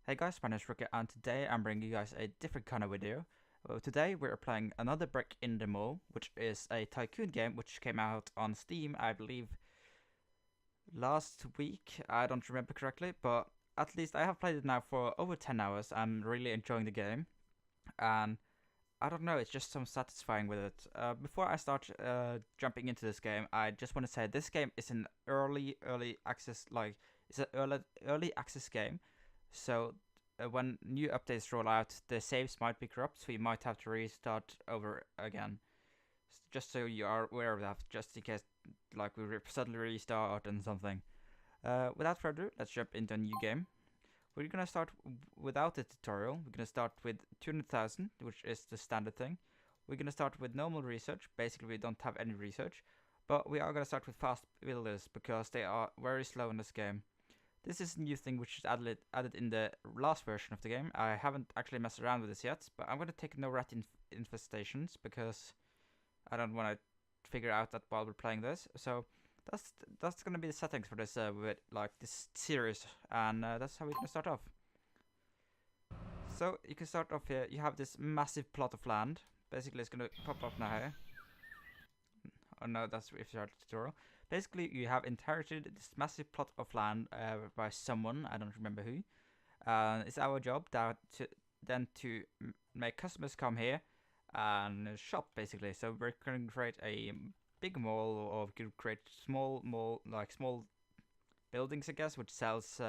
Hey guys, my name is Rookie, and today I'm bringing you guys a different kind of video. Today we're playing another Brick in the Mall, which is a tycoon game which came out on Steam, I believe, last week. I don't remember correctly, but at least I have played it now for over 10 hours. I'm really enjoying the game, and I don't know, it's just so satisfying with it. Before I start jumping into this game, I just want to say this game is an early access, it's an early access game. So when new updates roll out, the saves might be corrupt, so you might have to restart over again. Just so you are aware of that, just in case we suddenly restart and something. Without further ado, let's jump into a new game. We're gonna start without the tutorial. We're gonna start with 200,000, which is the standard thing. We're gonna start with normal research. Basically, we don't have any research, but we are gonna start with fast builders because they are very slow in this game. This is a new thing which is added in the last version of the game. I haven't actually messed around with this yet, but I'm gonna take no rat infestations because I don't want to figure out that while we're playing this. So that's gonna be the settings for this this series, and that's how we're gonna start off. So you can start off here. You have this massive plot of land. Basically, it's gonna pop up now here. Oh no, that's if you start the tutorial. Basically, you have inherited this massive plot of land by someone. I don't remember who. It's our job to make customers come here and shop, basically. So we're going to create a big mall, or we could create small mall, like small buildings, I guess, which sells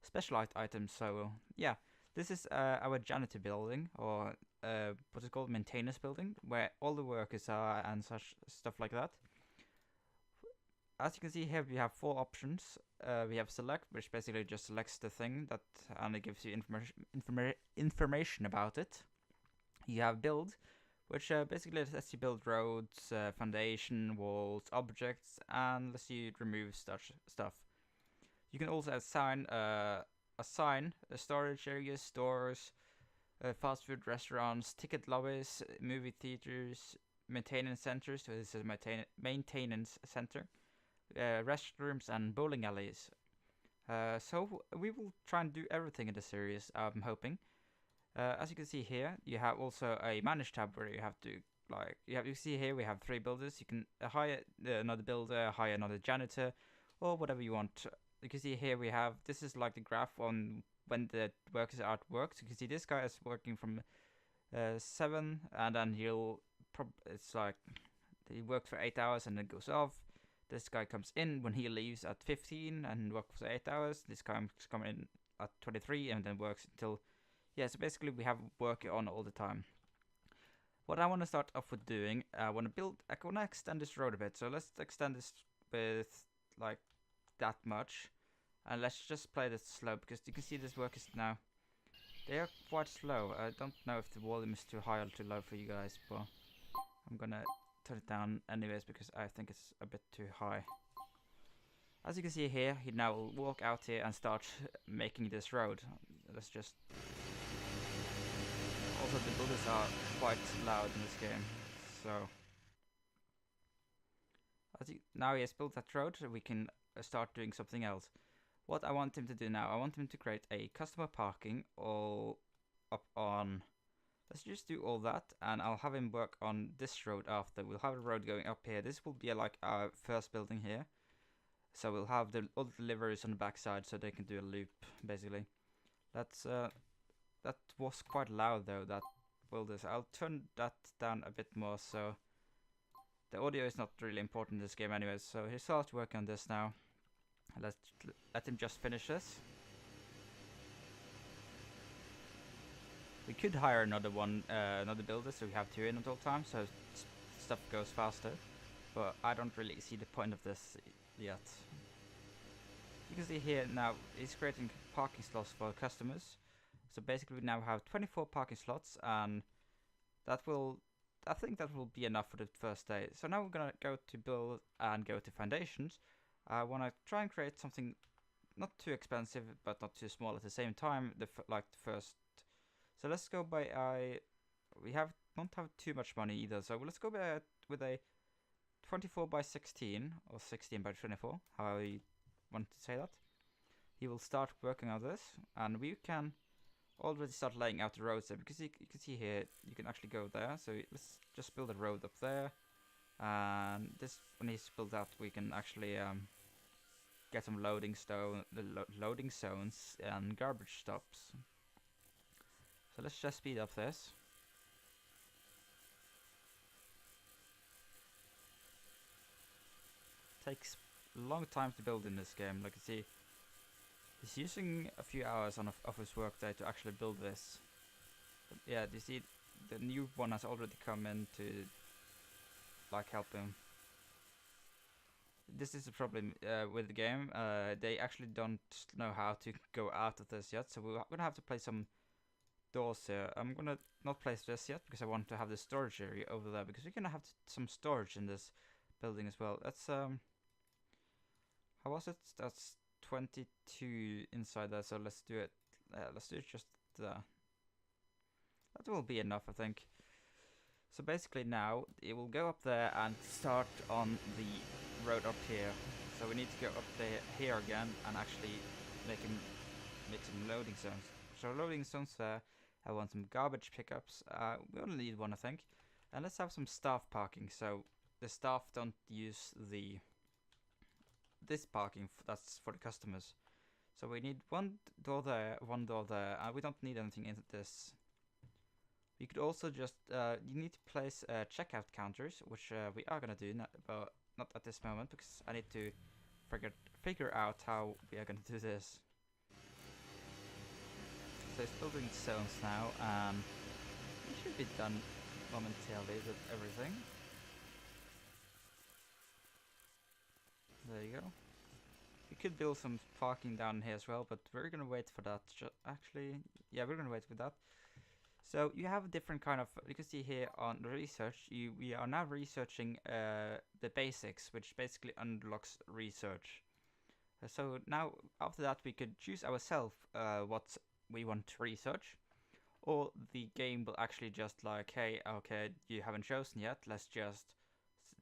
specialized items. So yeah, this is our janitor building, or what is called maintenance building, where all the workers are and such stuff like that. As you can see here, we have four options. We have select, which basically just selects the thing that and it gives you information about it. You have build, which basically lets you build roads, foundation, walls, objects, and lets you remove stuff. You can also assign storage areas, stores, fast food restaurants, ticket lobbies, movie theaters, maintenance centers. So this is a maintenance center. Restrooms and bowling alleys. So we will try and do everything in the series, I'm hoping. As you can see here, you have also a manage tab where you have to you see here we have three builders. You can hire another builder, hire another janitor, or whatever you want. You can see here we have, this is like the graph on when the workers are at work. So you can see this guy is working from 7, and then it's like he works for 8 hours and then goes off. This guy comes in when he leaves at 15 and works for 8 hours. This guy comes in at 23 and then works until... Yeah, so basically we have work on all the time. What I want to start off with doing, I want to extend this road a bit. So let's extend this with like that much. And let's just play this slow, because you can see this workers now. They are quite slow. I don't know if the volume is too high or too low for you guys, but I'm gonna turn it down anyways because I think it's a bit too high. As you can see here, he now will walk out here and start making this road. Let's just... Also, the builders are quite loud in this game, so... Now he has built that road, so we can start doing something else. What I want him to do now, I want him to create a customer parking all up on... Let's just do all that, and I'll have him work on this road after. We'll have a road going up here. This will be like our first building here. So we'll have all the deliveries on the backside, so they can do a loop, basically. That was quite loud though, that builders. I'll turn that down a bit more, so the audio is not really important in this game anyways. So he starts working on this now. Let's let him just finish this. We could hire another builder, so we have two in at all times, so stuff goes faster. But I don't really see the point of this yet. You can see here now he's creating parking slots for customers. So basically we now have 24 parking slots, and I think that will be enough for the first day. So now we're gonna go to build and go to foundations. I want to try and create something not too expensive but not too small at the same time. The first. So let's go by we don't have too much money either. So let's go with a 24 by 16 or 16 by 24, how you want to say that. he will start working on this, and we can already start laying out the roads there, because you can see here you can actually go there. So let's just build a road up there, and this when he's built out, we can actually get some loading zones and garbage stops. So let's just speed up this. Takes a long time to build in this game. Like you see, he's using a few hours of his workday to actually build this. But yeah, you see, the new one has already come in to like help him. This is the problem with the game. They actually don't know how to go out of this yet, so we're gonna have to place some doors here. I'm gonna not place this yet because I want to have the storage area over there, because we're gonna have some storage in this building as well. That's how was it? That's 22 inside there, so let's do it. Let's do it just there. That will be enough, I think. So basically now it will go up there and start on the road up here. So we need to go up there here again and actually make some loading zones. So loading zones there. I want some garbage pickups. We only need one, I think. And let's have some staff parking, so the staff don't use this parking. That's for the customers. So we need one door there, and we don't need anything into this. You could also just you need to place checkout counters, which we are gonna do, but not at this moment, because I need to figure out how we are gonna do this. So it's building zones now, and it should be done momentarily with everything. There you go. We could build some parking down here as well, but we're gonna wait for that. Actually, yeah, we're gonna wait for that. So you have a different kind of, you can see here on the research, we are now researching the basics, which basically unlocks research. So now after that we could choose ourselves what we want to research, or the game will actually just like, hey, okay, you haven't chosen yet, let's just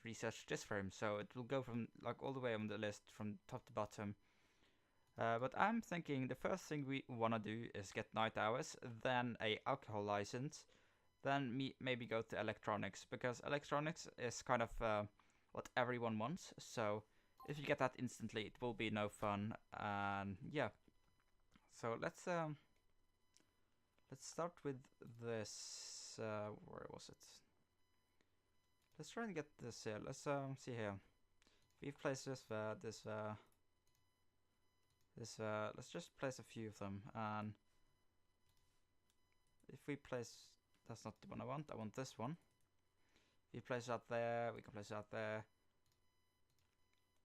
research this for him. So it will go from like all the way on the list from top to bottom. But I'm thinking the first thing we want to do is get night hours, then a alcohol license, then maybe go to electronics, because electronics is kind of what everyone wants. So if you get that instantly, it will be no fun. And yeah, so let's start with this. Where was it? Let's try and get this here. Let's see here. We've placed this there, this there. Let's just place a few of them, and if we place, that's not the one I want this one. If we place that there, we can place that there.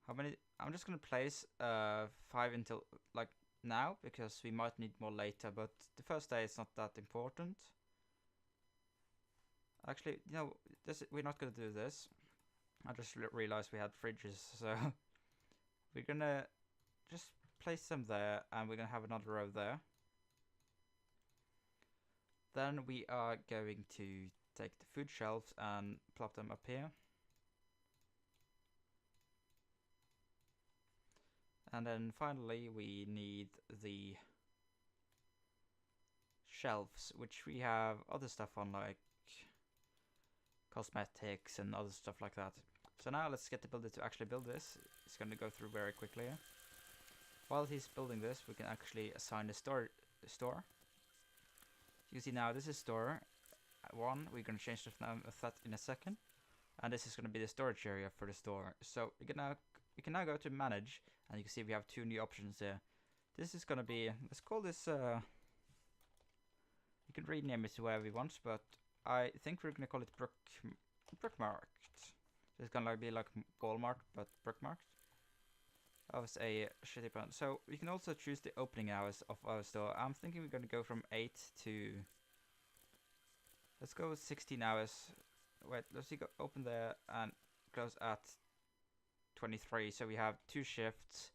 How many? I'm just gonna place 5 until like now, because we might need more later, but the first day is not that important. Actually, you know, we're not gonna do this. I just realized we had fridges, so we're gonna just place them there, and we're gonna have another row there. Then we are going to take the food shelves and plop them up here. And then finally we need the shelves, which we have other stuff on, like cosmetics and other stuff like that. So now let's get the builder to actually build this. It's gonna go through very quickly. While he's building this, we can actually assign the store. You see now this is store 1. We're gonna change the name of that in a second, and this is gonna be the storage area for the store. So we can now go to manage, and you can see we have 2 new options here. This is gonna be, let's call this. You can rename it to whatever you want, but I think we're gonna call it Brookmarked. It's gonna be like Walmart, but Brookmarked. That was a shitty pun. So we can also choose the opening hours of our store. I'm thinking we're gonna go from 8 to, let's go with 16 hours. Wait, let's see, go open there and close at 23. So we have 2 shifts,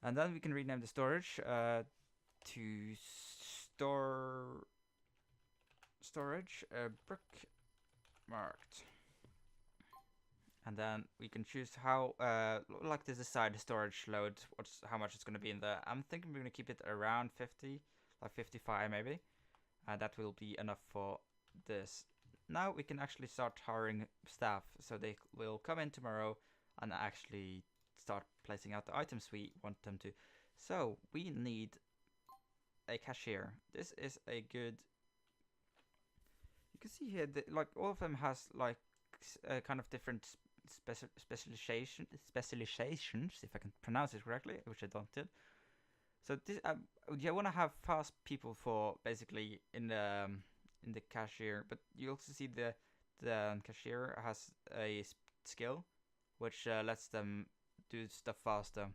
and then we can rename the storage to storage Brookmarked. And then we can choose how, like this aside storage load, how much it's going to be in there. I'm thinking we're going to keep it around 50, like 55 maybe. That will be enough for this. Now we can actually start hiring staff, so they will come in tomorrow and actually start placing out the items we want them to. So we need a cashier. This is a good. You can see here that like all of them has like kind of different specializations, if I can pronounce it correctly, which I don't did. So this, you want to have fast people for basically in the cashier, but you also see the cashier has a skill which lets them do stuff faster.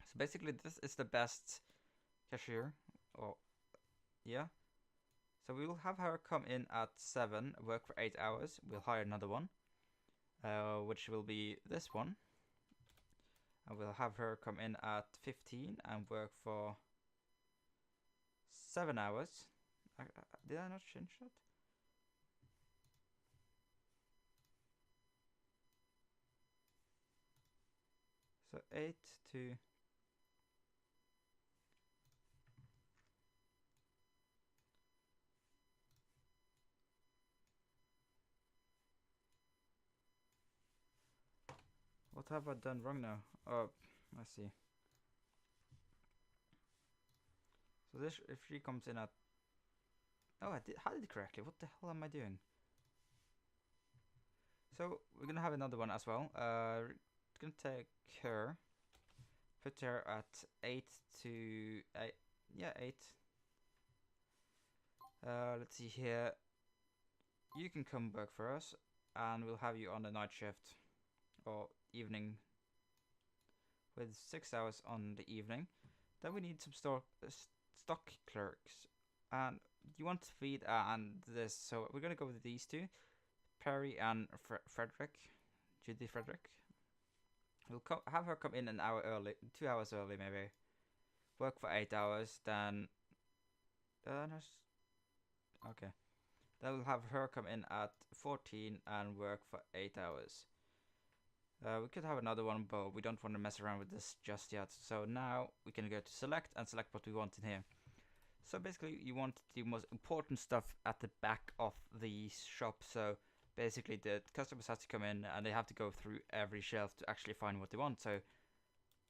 So basically, this is the best cashier. Or yeah. So we will have her come in at 7, work for 8 hours. We'll hire another one, which will be this one. And we'll have her come in at 15 and work for 7 hours. Did I not change that? So 8 to... What have I done wrong now? Oh, I see. So this, if she comes in at... Oh, I did it correctly. What the hell am I doing? So we're gonna have another one as well. We're gonna take her, put her at 8 to 8. Yeah, 8. Let's see here. You can come work for us, and we'll have you on the night shift or evening, with 6 hours on the evening. Then we need some stock clerks, and you want to feed and this. So we're gonna go with these two, Perry and Frederick, Judy Frederick. We'll have her come in an hour early, 2 hours early maybe. Work for 8 hours, then. Okay. Then we'll have her come in at 14 and work for 8 hours. We could have another one, but we don't want to mess around with this just yet. So now we can go to select and select what we want in here. So basically you want the most important stuff at the back of the shop. So basically the customers have to come in and they have to go through every shelf to actually find what they want. So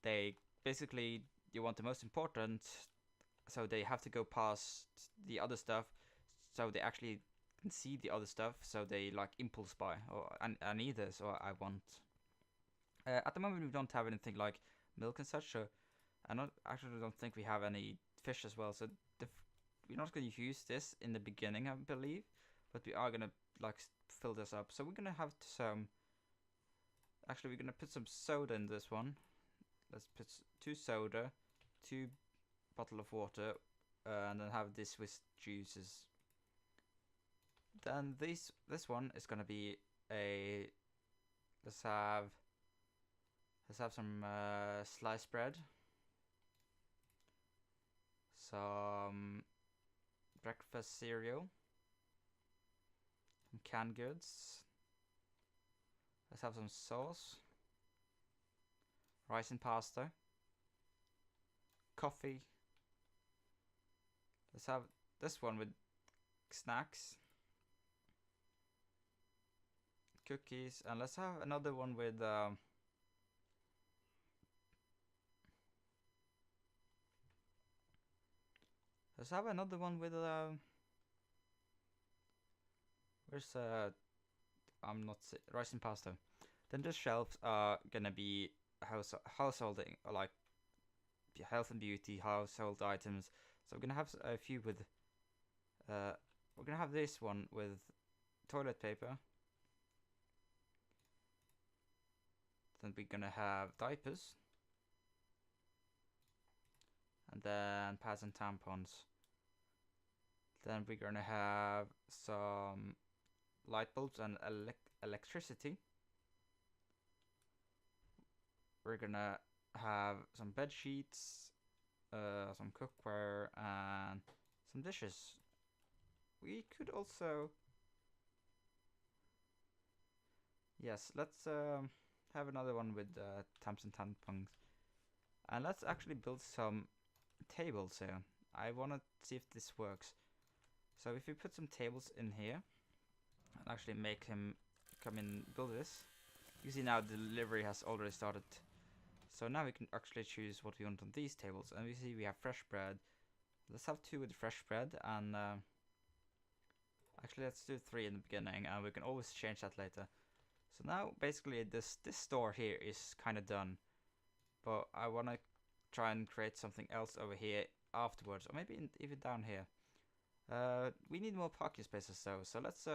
they basically, you want the most important, so they have to go past the other stuff, so they actually can see the other stuff, so they like impulse buy, or I need this, or I want. At the moment we don't have anything like milk and such, so I don't think we have any fish as well, so we're not going to use this in the beginning, I believe, but we are going to like fill this up. So we're going to have some, actually we're going to put some soda in this one. Let's put 2 soda, 2 bottle of water, and then have this with juices. Then this one is going to be a, let's have some sliced bread, some breakfast cereal, some canned goods. Let's have some sauce, rice and pasta, coffee. Let's have this one with snacks, cookies, and let's have another one with where's I'm not rice and pasta. Then the shelves are gonna be householding, or like health and beauty, household items. So we're gonna have a few with we're gonna have this one with toilet paper. Then we're gonna have diapers, and then pads and tampons. Then we're gonna have some light bulbs and electricity. We're gonna have some bed sheets, some cookware, and some dishes. We could also Yes, let's have another one with Thompson tampons. And let's actually build some tables here. I want to see if this works. So if we put some tables in here and actually make him come in build this, you see now the delivery has already started. So now we can actually choose what we want on these tables. And we see we have fresh bread. Let's have 2 with fresh bread, and actually let's do 3 in the beginning, and we can always change that later. So now basically this store here is kind of done, but I want to try and create something else over here afterwards, or maybe even down here. We need more parking spaces though, so let's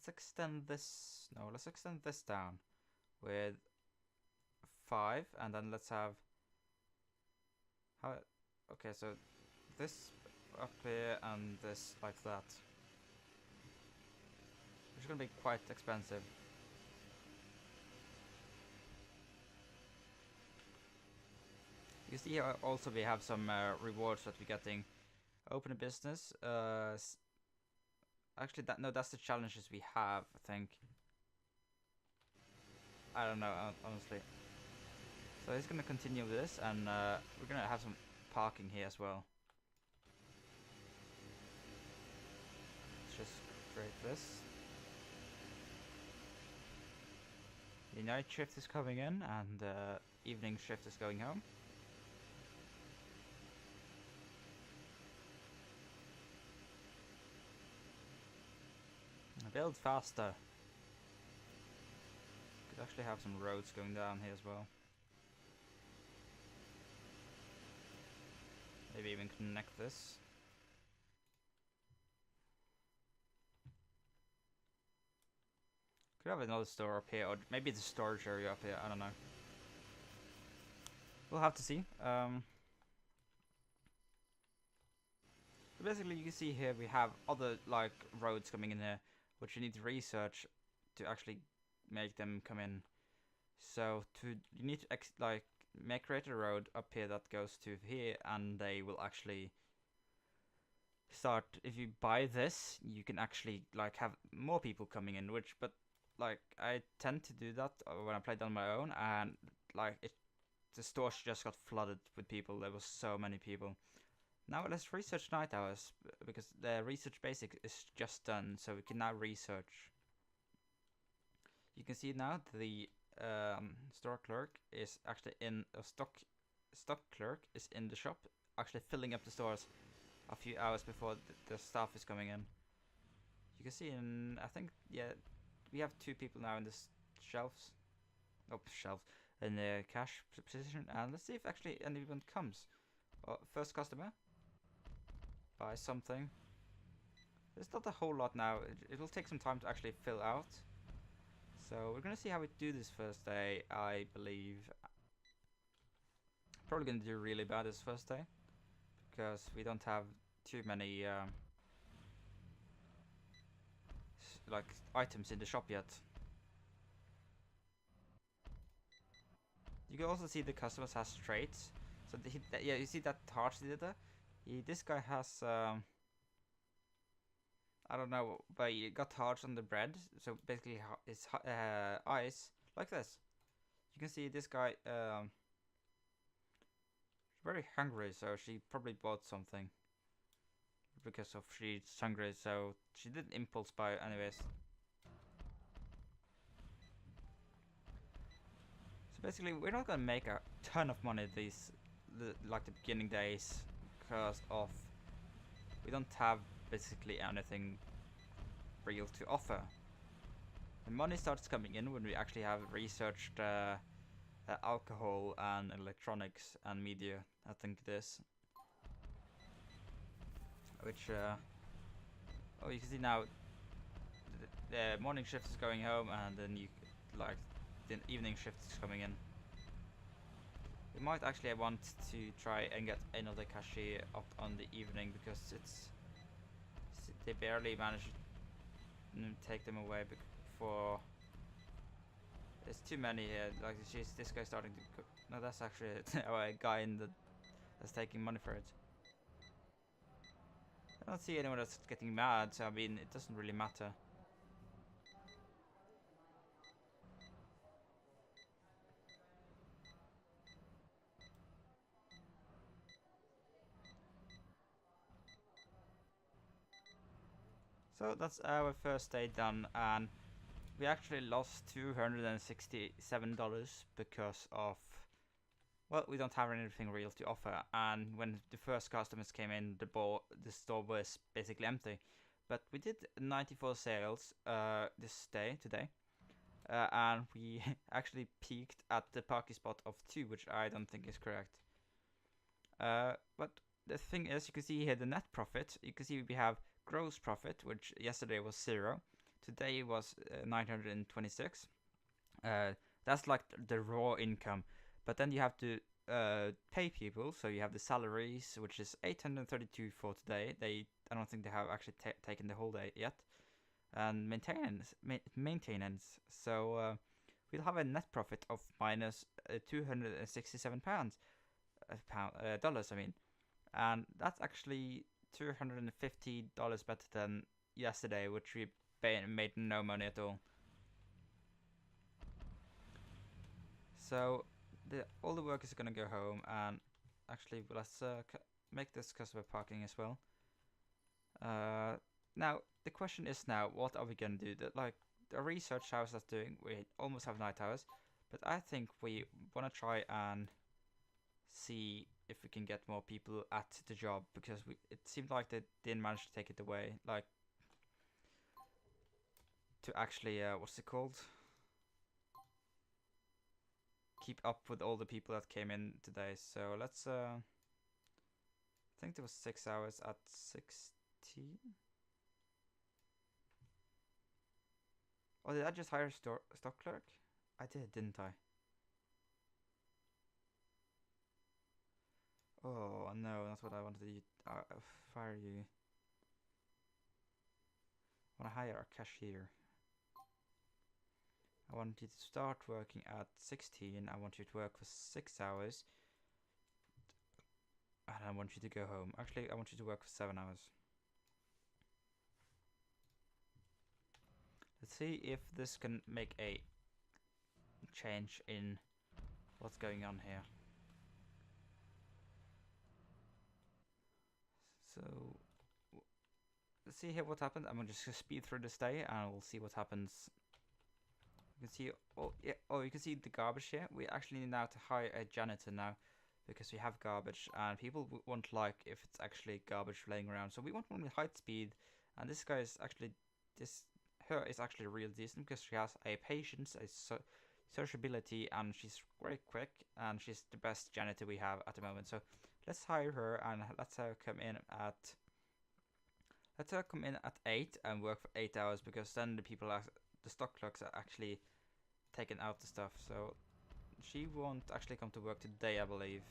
extend this. No, let's extend this down with 5, and then let's have okay, so this up here and this like that, which is gonna be quite expensive. You see here also we have some rewards that we're getting. Open a business. Actually, that's the challenges we have, I think. I don't know, honestly. So he's gonna continue with this, and we're gonna have some parking here as well. Let's just create this. The night shift is coming in, and the evening shift is going home. Build faster. Could actually have some roads going down here as well. Maybe even connect this. Could have another store up here, or maybe it's a storage area up here, I don't know. We'll have to see. Basically, you can see here we have other like roads coming in here, which you need to research to actually make them come in. So you need to create a road up here that goes to here, and they will actually start. If you buy this, you can actually like have more people coming in, but like I tend to do that when I played on my own, and like the store just got flooded with people. There was so many people. Now let's research night hours, because the research basic is just done, so we can now research. You can see now the store clerk is actually in a stock clerk is in the shop, actually filling up the stores a few hours before the staff is coming in. You can see I think, yeah, we have 2 people now in the shelves. In the cash position, and let's see if actually anyone comes. First customer. Buy something. There's not a whole lot now. It'll take some time to actually fill out. So we're gonna see how we do this first day, I believe. Probably gonna do really bad this first day, because we don't have too many like items in the shop yet. You can also see the customers has traits. So yeah, you see that heart there? This guy has I don't know, but he got hearts on the bread, so basically his eyes like this. You can see this guy very hungry, so she probably bought something because of she's hungry, so she did impulse buy anyways. So basically, we're not gonna make a ton of money like the beginning days, because of we don't have basically anything real to offer. The money starts coming in when we actually have researched alcohol and electronics and media, I think it is. Which, oh, you can see now the morning shift is going home, and then the evening shift is coming in. We might actually want to try and get another cashier up on the evening, because they barely manage to take them away before. There's too many here. Like this guy starting to cook. No, that's actually a guy that's taking money for it. I don't see anyone that's getting mad, so I mean, it doesn't really matter. So that's our first day done, and we actually lost $267 because of, well, we don't have anything real to offer, and when the first customers came in, the store was basically empty. But we did 94 sales today, and we actually peaked at the parking spot of 2, which I don't think is correct. But the thing is, you can see here the net profit. You can see we have gross profit, which yesterday was 0. Today was 926. That's like the raw income. But then you have to pay people, so you have the salaries, which is 832 for today. I don't think they have actually taken the whole day yet. And maintenance. So we'll have a net profit of minus 267 pounds. Dollars, I mean, and that's actually $250 better than yesterday, which we made no money at all. So all the workers are gonna go home, and actually let's make this customer parking as well. Now the question is what are we gonna do? The research house that's doing, we almost have night hours, but I think we wanna try and see if we can get more people at the job, because it seemed like they didn't manage to take it away, like to actually what's it called, keep up with all the people that came in today. So let's I think there was 6 hours at 16. Oh, did I just hire a stock clerk? I did, didn't I? Oh no, that's what I wanted to fire you. I want to hire a cashier. I want you to start working at 16. I want you to work for 6 hours. And I want you to go home. Actually, I want you to work for 7 hours. Let's see if this can make a change in what's going on here. So let's see here what happened. I'm gonna just speed through this day and we'll see what happens. You can see, you can see the garbage here. We actually need now to hire a janitor now, because we have garbage and people won't like if it's actually garbage laying around. So we want one with height speed, and this guy is actually her is actually real decent, because she has a patience, a sociability, and she's very quick, and she's the best janitor we have at the moment. So let's hire her, and let's her come in at 8 and work for 8 hours, because then the stock clerks are actually taking out the stuff. So she won't actually come to work today, I believe.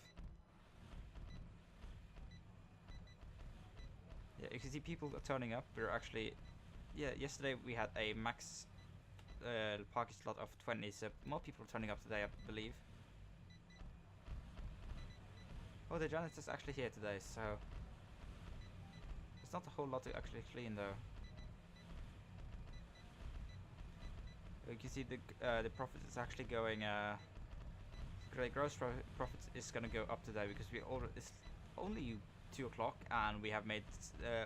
Yeah, you can see people are turning up. We're actually, yesterday we had a max parking slot of 20, so more people are turning up today, I believe. Oh, the janitor's actually here today, so it's not a whole lot to actually clean though. You can see the profit is actually going. The gross profit is gonna go up today, because it's only 2 o'clock and we have made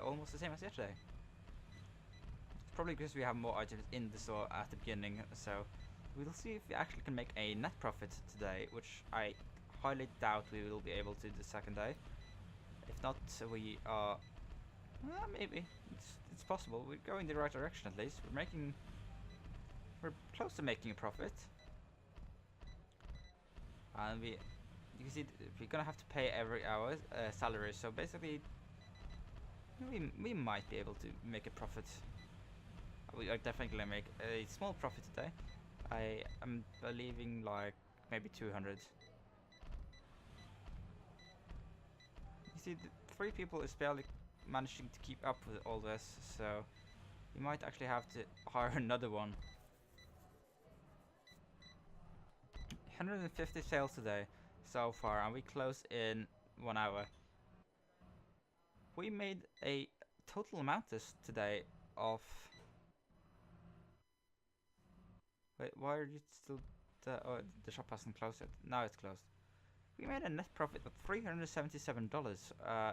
almost the same as yesterday. It's probably because we have more items in the store at the beginning. So we'll see if we actually can make a net profit today, which I highly doubt we will be able to the second day. If not, we are. Maybe it's possible. We're going the right direction at least. We're close to making a profit. And you can see we're gonna have to pay every hour salary. So basically, we might be able to make a profit. We are definitely gonna make a small profit today. I am believing like maybe 200. You see, the 3 people is barely managing to keep up with all this, so we might actually have to hire another one. 150 sales today so far, and we close in 1 hour. We made a total amount is today of... Wait, why are you still... Oh, the shop hasn't closed yet. Now it's closed. We made a net profit of $377.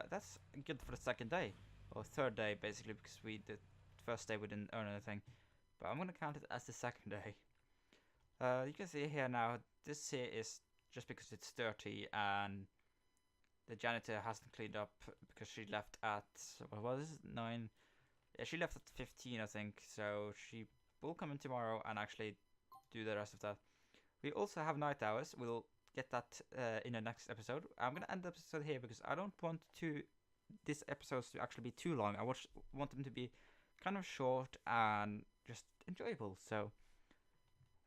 That's good for the second day. Or third day, basically, because the first day we didn't earn anything. But I'm gonna count it as the second day. You can see here now, this here is just because it's dirty and the janitor hasn't cleaned up because she left at, what was it, 9? Yeah, she left at 15, I think, so she will come in tomorrow and actually do the rest of that. We also have night hours. We'll get that in the next episode. I'm gonna end the episode here because I don't want these episodes to actually be too long. I want them to be kind of short and just enjoyable. So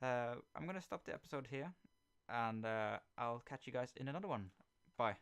I'm gonna stop the episode here, and I'll catch you guys in another one. Bye.